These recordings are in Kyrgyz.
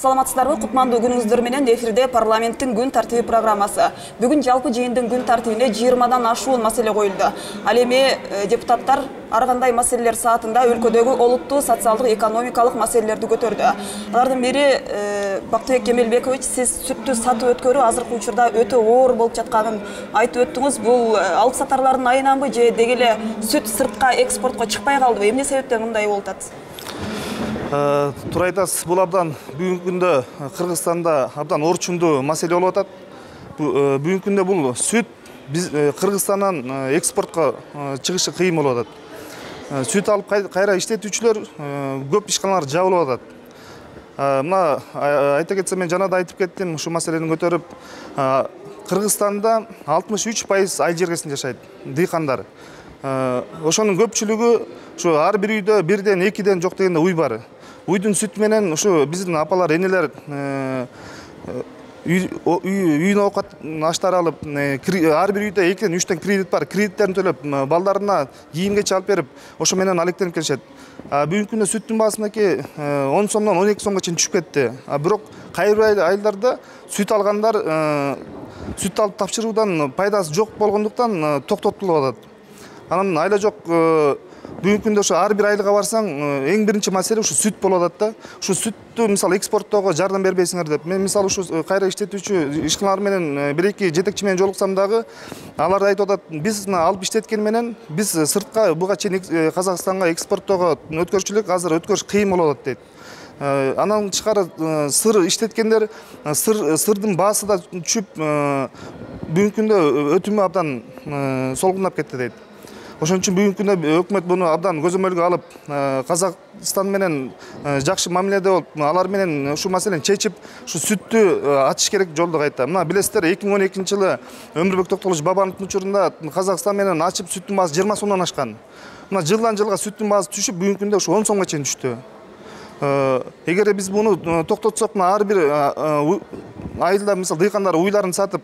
Саламатсыздарбы, кутмандуу күнүңүздөр менен эфирде парламенттин күн тартиби программасы. Бүгүн жалпы жыйындын күн тартибине 20дан ашуун маселе коюлду. Ал эми депутаттар ар кандай маселелер саатында өлкөдөгү олуттуу социалдык экономикалык маселелерди көтөрдү. Алардын бири Бактыбек Кемелбекович, сиз сүттү сатып өткөрүү азыркы учурда өтө оор болуп жатканын айтып өттүңүз. Бул алып сатарлардын айынан же деги эле сүт сыртка экспортко чыкпай калдыбы? Эмне себептен мындай болуп атат? Туура айтасыз, бул абдан бүгүнкү күндө Кыргызстанда абдан орчундуу маселе болуп атат. Бүгүнкү күндө бул сүт биз Кыргызстандан экспортко чыгышы кыйын болуп атат. Сүт алып кайра иштетүүчүлөр көп ишканалар жабылып атат. Мына айта кетсем, мен жана да айтып кеттим, ушу маселени көтөрүп, Кыргызстанда 63% айыл жергесинде жашайт дыйкандар. Ошонун көпчүлүгү ушу ар бир үйдө бирден экиден жок дегенде уй бар. Уйдун сүтү менен ушу биздин апалар, энелер үйүн оокат аштар алып, ар бир үйдө 2-3 кредит бар. Кредиттерин төлөп, балдарына кийим кече алып берип, ошо менен алектенип келишет. Бүгүнкү күндө сүттүн баасындаки 10 сомдон 12 сомго чейин түшүп кетти. Бирок кайыр бир айылдарда сүт алгандар сүт алып тапшыруудан пайдасы жок болгондуктан токтотулуп атат. Анан айла жок, бүгүнкү күндө ошо ар бир айылга барсаң, эң биринчи маселе ушу сүт болуп атат да. Ушу сүттү мисалы экспорттоого жардам бербейсиңер деп. Мен мисалы ушу кайра иштетүүчү ишканалар менен бир-эки жетекчи менен жолуксам дагы, алар да айтып атат, биз алып иштеткени менен биз сыртка буга чейин Казакстанга экспорттоого өткөрчүлүк азыр өткөрүш кыйын болуп атат дейт. Анан тышкары сыр иштеткендер, сырдын баасы да түшүп, бүгүнкү күндө өтүмү абдан солгундап кетти дейт. Ошон үчүн бүгүнкү күндө өкмөт буну абдан көзөмөлгө алып, Казакстан менен жакшы мамиледе болуп, алар менен ушу маселени чечип, ушу сүттү ачыш керек жолду кайта. Мына билесиздер, 2012-жылы Өмүрбек Токтогулович Бабановдун учурунда Казакстан менен ачып сүттүн баасы 20 сомдон ашкан. Мына жылдан жылга сүттүн баасы түшүп, бүгүнкү күндө ушу 10 сомго чейин түштү. Эгер биз буну токтотсок, ар бир айылда мисалы дыйкандар уйларын сатып,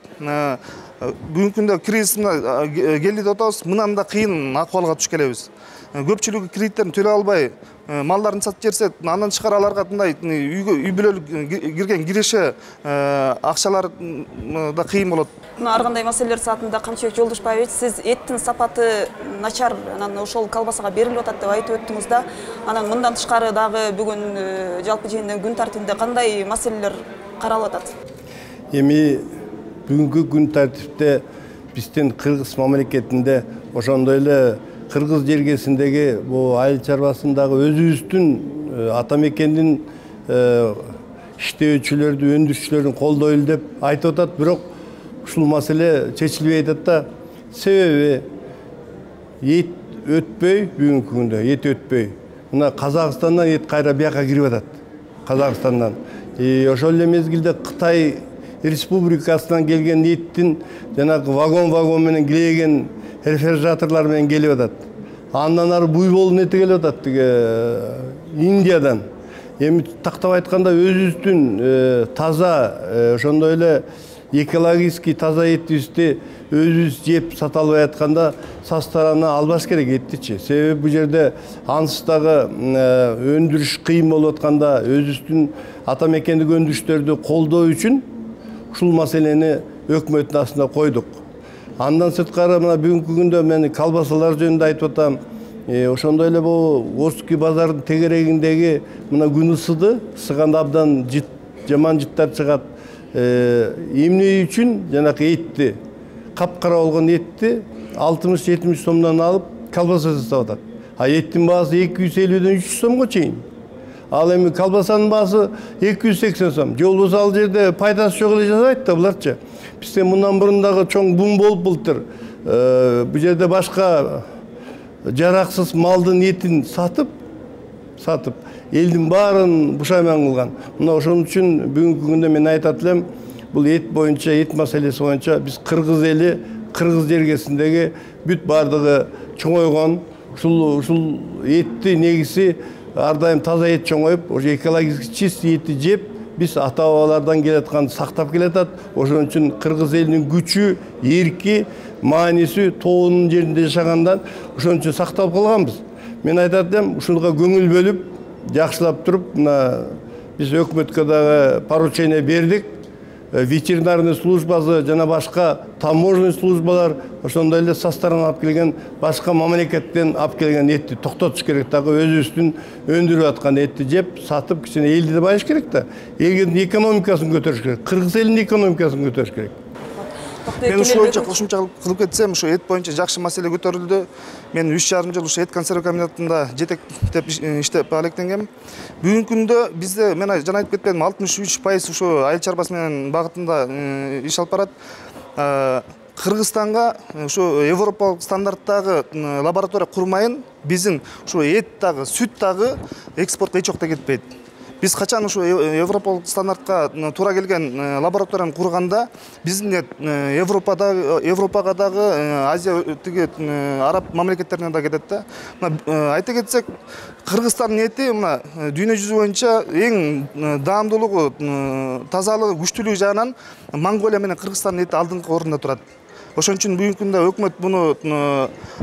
бүгүнкү күндө кризис келди деп атабыз, мындан да кыйын акыбалга түшүп келебиз. Көпчүлүгү кредиттерин төлөй албай, малдарын сатып жиберсе, андан тышкары аларга мындай үй бүлөлүк кирген киреше акчалар да кыйын болот. Ар кандай маселелер саатында Камчыбек Жолдошбаевич, сиз эттин сапаты начар, анан ошол колбасага берилип атат деп айтып өттүңүз да. Анан мындан тышкары дагы бүгүн жалпы жыйындын күн тартибинде кандай маселелер каралып атат? Эми бүгүнкү күн тартипте биздин Кыргыз мамлекетинде ошондой эле Кыргыз жергесиндеги бу айыл чарбасындагы өзүбүздүн ата мекендин иштөөчүлөрдү, өндүрүүчүлөрүн колдойлу деп айтып атат. Бирок ушул маселе чечилбей атат да. Себеби эт өтпөй, бүгүнкү күндө эт өтпөй. Мына Казакстандан эт кайра бияка кирип атат. Казакстандан. Ошол эле мезгилде Кытай Республикасынан келген еттин жанагы вагон менен килеген рефрижераторлар менен келип атат. Андан ары буйволдун эти келип атат Индиядан. Эми тактап айтканда өзүбүздүн таза, ошондой эле экологический таза этибизди өзүбүз жеп сата албай атканда составына албаш керек эттичи. Себеби бул жерде ансыз дагы өндүрүш кыйын болуп атканда өзүбүздүн ата мекендик өндүрүштөрдү колдоо үчүн ушул маселени өкмөттүн астына койдук. Андан сырткары мына бүгүнкү күндө мен колбасалар жөнүндө айтып атам. Ошондой эле бул Орский базардын тегерегиндеги мына күн ысыды, ысыганда абдан жаман жыттар чыгат. Эмне үчүн жанакы этти, капкара болгон этти 60-70 сомдон алып колбаса жасап атат. Эттин баасы 250-ден 300 сомго чейин. Ал эми колбасанын баасы 280 сом. Же болбосо ал жерде пайдасы жок эле жасайт да буларчы. Бизде мындан мурун дагы чоң бум болуп былтыр. Бул жерде башка жараксыз малдын этин сатып элдин баарын бушайман кылган. Мына ошон үчүн бүгүнкү күндө мен айтат элем, бул эт боюнча, эт маселеси боюнча биз Кыргыз эли, Кыргыз жергесиндеги бүт бардыгы чоңойгон. Ушул этти негизи ар дайым таза эт чоңоюп, ошо экологически чистый этти жеп, биз ата бабалардан келаткан сактап келатат. Ошон үчүн Кыргыз элинин күчү, эрки, мааниси тоонун жеринде жашагандан ошон үчүн сакталып калганбыз. Мен айтат элем, ушуга көңүл бөлүп, жакшылап туруп, мына Biz өкмөткө дагы поручение бердик. Ветеринарный службасы жана башка таможенный службалар ошондой эле састаран алып келген башка мамлекеттен алып келген этти токтотуш керек. Дагы өзүбүздүн өндүрүп аткан этти жеп, сатып кичине элди да байыш керек да. Элдин экономикасын көтөрүш керек. Кыргыз элинин экономикасын көтөрүш керек. Мен ушул боюнча кошумча кылып кетсем, ушу эт боюнча жакшы маселе көтөрүлдү. Мен 3,5 жыл ушу эт консерва комбинатында жетектеп иштеп алектенгем. Бүгүнкү күндө бизде мен жана айтып кетпедим, 63% ушу айыл чарбасы менен багытында иш алып барат. Кыргызстанга ушу европалык стандарттагы лаборатория курмайын, биздин ушу эт дагы, сүт дагы экспортко эч жакта кетпейт. Biz kaçan şu Европалык стандартка туура келген лабораторияны курганда биздин Европага дагы Азия тиги араб мамлекеттерине да кетет да. Айта кетсек, Кыргызстандын эти мына дүйнө жүзү боюнча эң даамдуулугу, тазалыгы, күчтүүлүгү жагынан Монголия менен Кыргызстандын эти алдыңкы орунда турат. Ошон үчүн бүгүнкү күндө өкмөт буну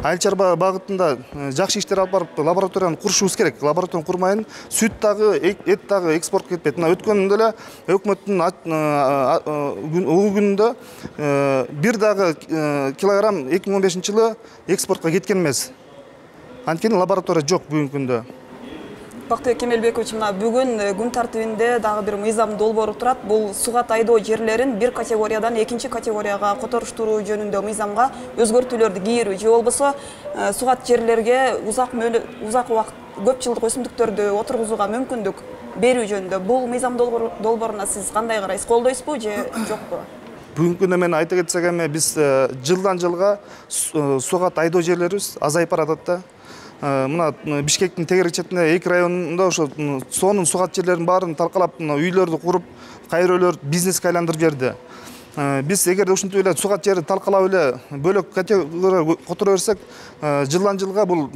айыл чарба багытында жакшы иштер алып барып лабораторияны курушубуз керек. Лабораторияны курмайын, сүт дагы, эт дагы экспортко кетпейт. Мына өткөндө эле өкмөттүн угу күнүндө бир дагы килограмм 2015-жылы экспортко кеткен эмес. Анткени лаборатория жок бүгүнкү күндө. Бактыбек Кемелбекович, мына бүгүн күн тартибинде дагы бир мыйзам долбоору турат. Бул суга тайдоо жерлерин бир категориядан экинчи категорияга которуштуруу жөнүндө мыйзамга өзгөртүүлөрдү кийирүү же болбосо сугат жерлерге узак убакыт көп жылдык өсүмдүктөрдү отургузууга мүмкүндүк берүү жөнүндө бул мыйзам долбооруна сиз кандай карайсыз? Колдойсузбу же жокпу? Бүгүнкү күндө мен айта кетсек эми биз жылдан жылга суга тайдоо жерлерибиз азайып баратат да. Мына Бишкектин тегерек четинде 2 районунда ошо сонун сугат жерлеринин баарын талкалап, үйлөрдү куруп, кайрылып бизнеске айландырып жиберди. Биз эгерде ушинтип эле сугат жерди талкалап эле бөлөк категория которо берсек, жылдан жылга бул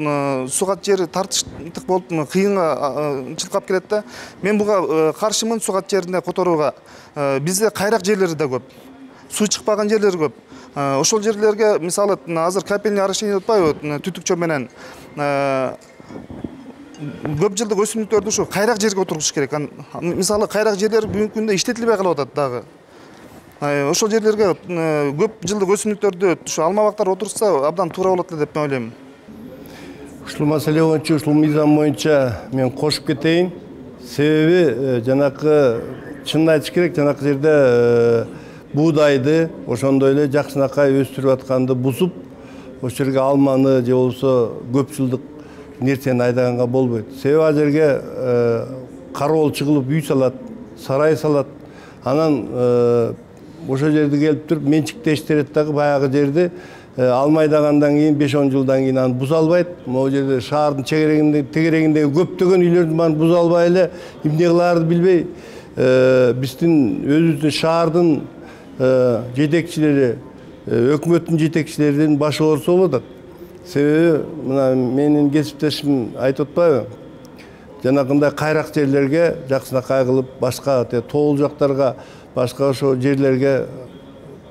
сугат жери тартыштык болуп кыйынга чылкап келет да. Мен буга каршымын сугат жерине которууга. Бизде кайрак жерлери да көп. Суу чыкпаган жерлер көп. Ошол жерлерге мисалы азыр капельный орошение деп атпайбы, түтүкчө менен көп жылдык өсүмдүктөрдү ушу кайрак жерге отургуш керек. Мисалы кайрак жерлер бүгүнкү күндө иштетилбей калып атат дагы. Ошол жерлерге көп жылдык өсүмдүктөрдү ушу алмабактар отурса абдан туура болот деп мен ойлойм. Ушул маселе боюнча, ушул мыйзам боюнча мен кошуп кетейин. Себеби жанакы чынын айтыш керек, жанакы жерде buğdaydı, ошондой эле жакшынакай өстүрүп атканды бузуп, ошол жерге алманы же болбосо көп жылдык нерсени айдаганга болбойт. Себеби ал жерге кароол чыгылып үй салат, сарай салат. Анан ошол жерде келип туруп менчиктештерет дагы баягы жерди алмайдагандан кийин 5-10 жылдан кийин аны буза албайт. Могу жерде шаардын тегерегиндеги көптөгөн үйлөрдүн баарын буза албай эле эмне кылаарды билбей, биздин өзүбүздүн шаардын жетекчилери, өкмөттүн жетекчилеринин башы ооруса болуп атат. Себеби мына менин кесиптешим айтып атпайбы? Жанагындай кайрак жерлерге жакшынакай кылып, башка тоол жактарга, башка ошо жерлерге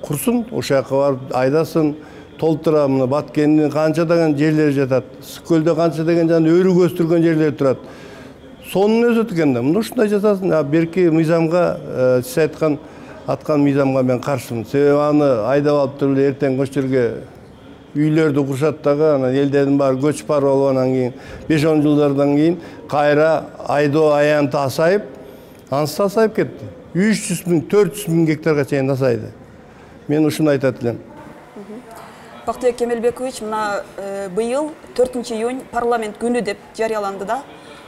курсун, ошол жака барып айдасын, толтура. Мына Баткендин канча деген жерлери жатат, Сүккөлдө канча деген жана өрүк өстүргөн жерлер турат. Сонун өзөт экен да. Мына ушундай жасасын. Берки мыйзамга, сиз аткан мыйзамга мен каршымын. Себеби аны айдап алып туруп эртең ошол жерге үйлөрдү курушат дагы, анан элдердин баары көчүп барып алып, анан кийин 5-10 жылдардан кийин кайра айдоо аянты асайып, анысы асайып кетти. 300 000, 400 000 гектарга чейин асайды. Мен ушуну айтат элем. Бактыбек Кемелбекович, мына быйыл 4-июнь парламент күнү деп жарыяланды да.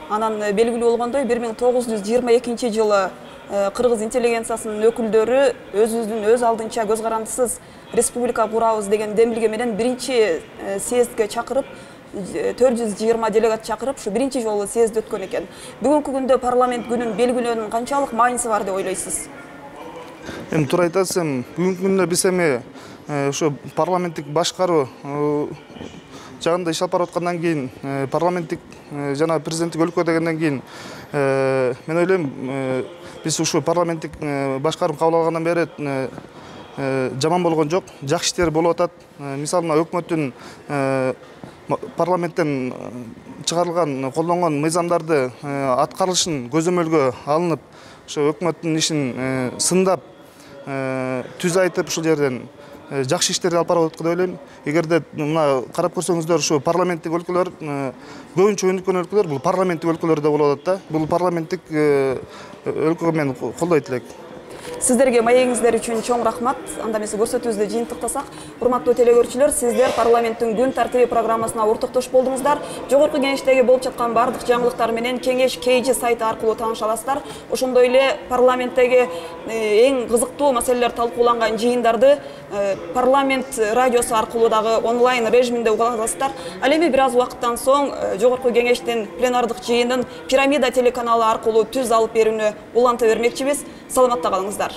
Анан белгилүү болгондой 1922 жылы Кыргыз интеллигенциясынын өкүлдөрү өзүбүздүн өз алдынча көз карандысыз республика курабыз деген демилге менен биринчи съездге чакырып, 420 делегат чакырып, ушу биринчи жолу съезд өткөн экен. Бүгүнкү күндө парламент күнүн белгилөөнүн канчалык маанисі бар деп ойлойсуз? Эми туура айтасың, бүгүнкү күндө биз эми ушу парламенттик башкаруу жагында иш алып барып аткандан кийин, парламенттик жана президенттик өлкө дегенден кийин мен ойлойм, биз ушу парламенттик башкаруу кабыл алгандан бери жаман болгон жок, жакшы иштер болуп атат. Мисалы, өкмөттүн парламенттен чыгарылган колдонгон мыйзамдарды аткарылышын көзөмөлгө алынып, ошо өкмөттүн ишин сындап, түз айтып, ушул жерден жакшы иштерди алып барып атат деп ойлойм. Эгерде мына карап көрсөңүздөр, ушу парламенттик өлкөлөр, көбүнчө өнүккөн өлкөлөр бул парламенттик өлкөлөр да болуп атат да. Бул парламенттик өлкөгө мен колдойт элек. Сіздерге маегиңиздер үчүн чоң рахмат. Анда эмесе көрсөтүүбүздү жыйынтыктасак, урматтуу телекөрүүчүлөр, сиздер парламенттин күн тартиби программасына ортоктош болдуңуздар. Жогорку кеңештеги болуп жаткан бардык жаңылыктар менен кеңеш KG сайты аркылуу тааныша аласыздар. Ошондой эле парламенттеги эң кызыктуу маселелер талкууланган жыйындарды парламент радиосу аркылуу дагы онлайн режиминде уга аласыздар. Ал эми бир аз убакыттан соң жогорку кеңештин пленардык жыйынын Пирамида телеканалы аркылуу түз алып берүүнү уланта бермекчибиз. Саламатта калыңыздар.